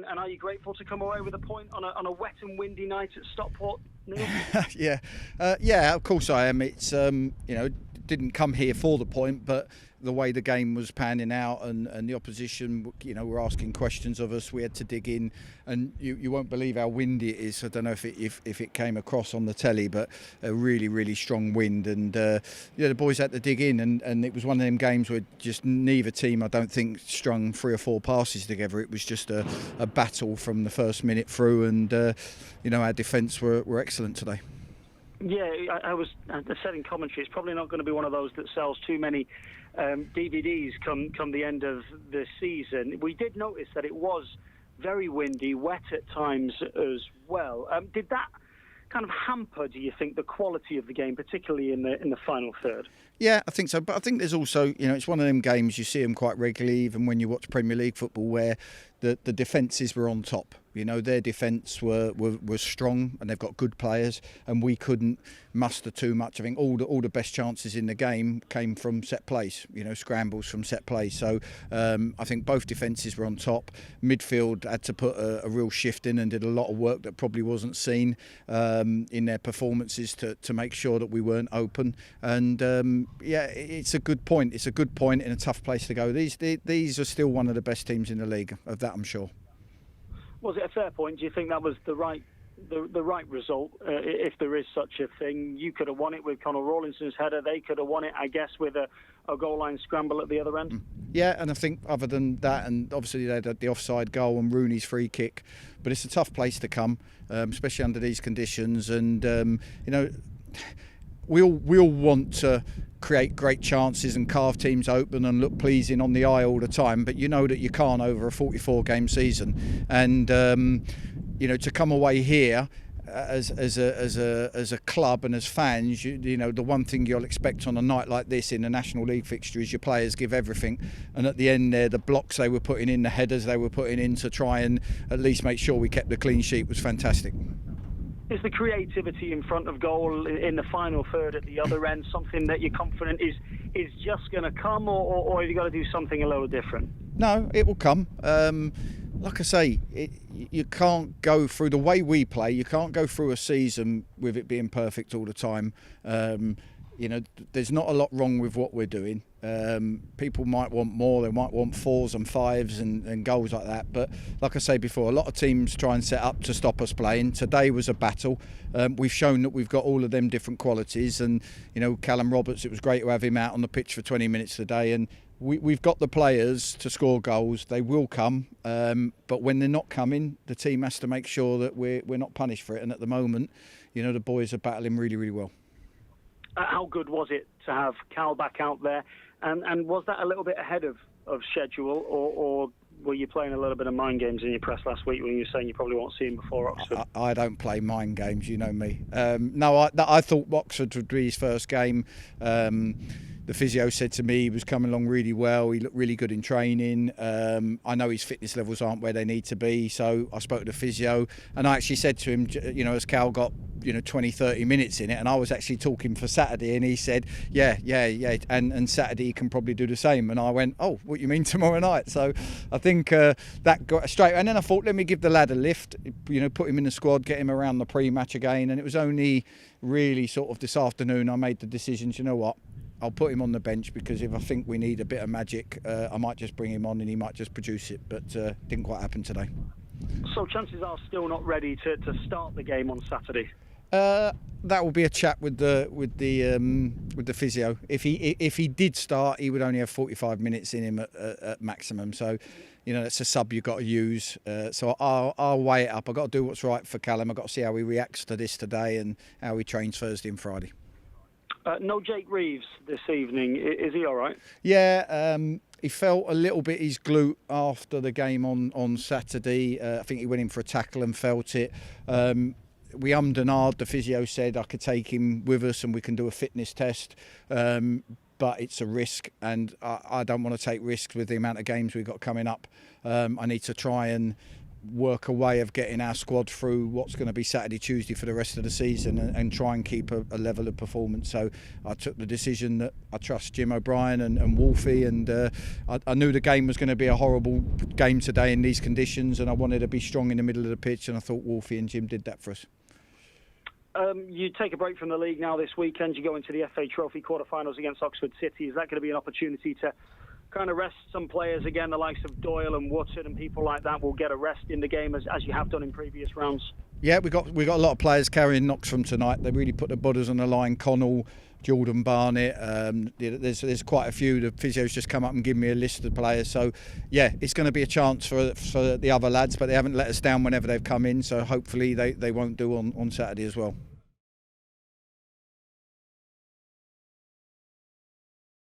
And are you grateful to come away with a point on a wet and windy night at Stockport, Neal? Yeah, of course I am. It's didn't come here for the point, but the way the game was panning out and the opposition, were asking questions of us. We had to dig in, and you won't believe how windy it is. I don't know if it came across on the telly, but a really, really strong wind, and the boys had to dig in, and it was one of them games where just neither team, I don't think, strung 3 or 4 passes together. It was just a battle from the first minute through, and our defence were excellent today. Yeah, I said in commentary, it's probably not going to be one of those that sells too many DVDs come the end of the season. We did notice that it was very windy, wet at times as well. Did that kind of hamper, do you think, the quality of the game, particularly in the final third? Yeah, I think so. But I think there's also, it's one of them games, you see them quite regularly, even when you watch Premier League football, where the defences were on top. Their defence were strong, and they've got good players, and we couldn't muster too much. I think all the best chances in the game came from set plays, scrambles from set plays. So I think both defences were on top. Midfield had to put a real shift in and did a lot of work that probably wasn't seen in their performances to make sure that we weren't open. And it's a good point. It's a good point in a tough place to go. These are still one of the best teams in the league, of that I'm sure. Was it a fair point? Do you think that was the right result, if there is such a thing? You could have won it with Conor Rawlinson's header. They could have won it, I guess, with a goal line scramble at the other end. Yeah, and I think other than that, and obviously they had the offside goal and Rooney's free kick, but it's a tough place to come, especially under these conditions. And we all want to create great chances and carve teams open and look pleasing on the eye all the time, but you know that you can't over a 44-game season. And to come away here as a club and as fans, the one thing you'll expect on a night like this in a National League fixture is your players give everything. And at the end there, the blocks they were putting in, the headers they were putting in to try and at least make sure we kept the clean sheet was fantastic. Is the creativity in front of goal in the final third at the other end something that you're confident is just going to come, or have you got to do something a little different? No, it will come. Like I say, you can't go through the way we play. You can't go through a season with it being perfect all the time. There's not a lot wrong with what we're doing. People might want more. They might want 4s and 5s and goals like that. But like I say before, a lot of teams try and set up to stop us playing. Today was a battle. We've shown that we've got all of them different qualities. And, Callum Roberts, it was great to have him out on the pitch for 20 minutes today. And we've got the players to score goals. They will come. But when they're not coming, the team has to make sure that we're not punished for it. And at the moment, the boys are battling really, really well. How good was it to have Cal back out there? And was that a little bit ahead of schedule, or were you playing a little bit of mind games in your press last week when you were saying you probably won't see him before Oxford? I don't play mind games, you know me. No, I thought Oxford would be his first game. The physio said to me he was coming along really well. He looked really good in training. I know his fitness levels aren't where they need to be, so I spoke to the physio, and I actually said to him, as Cal got 20-30 minutes in it, and I was actually talking for Saturday, and he said yeah, and Saturday he can probably do the same. And I went, oh, what you mean tomorrow night? So I think that got straight. And then I thought, let me give the lad a lift, put him in the squad, get him around the pre-match again. And it was only really sort of this afternoon I made the decision, you know what, I'll put him on the bench, because if I think we need a bit of magic, I might just bring him on and he might just produce it. But didn't quite happen today. So chances are still not ready to start the game on Saturday. That will be a chat with the physio. If he did start, he would only have 45 minutes in him at maximum. So, it's a sub you've got to use. So I'll weigh it up. I've got to do what's right for Callum. I've got to see how he reacts to this today and how he trains Thursday and Friday. No Jake Reeves this evening. Is he all right? Yeah, he felt a little bit his glute after the game on Saturday. I think he went in for a tackle and felt it. We ummed and ahed. The physio said I could take him with us and we can do a fitness test. But it's a risk, and I don't want to take risks with the amount of games we've got coming up. I need to try and work a way of getting our squad through what's going to be Saturday, Tuesday for the rest of the season, and try and keep a level of performance. So I took the decision that I trust Jim O'Brien and Wolfie, and I knew the game was going to be a horrible game today in these conditions, and I wanted to be strong in the middle of the pitch, and I thought Wolfie and Jim did that for us. You take a break from the league now this weekend. You go into the FA Trophy quarter-finals against Oxford City. Is that going to be an opportunity to kind of rest some players again? The likes of Doyle and Woodson and people like that will get a rest in the game as you have done in previous rounds. Yeah, we got a lot of players carrying knocks from tonight. They really put the butters on the line. Connell, Jordan Barnett. There's quite a few. The physio's just come up and given me a list of players. So yeah, it's going to be a chance for the other lads, but they haven't let us down whenever they've come in. So hopefully they won't do on Saturday as well.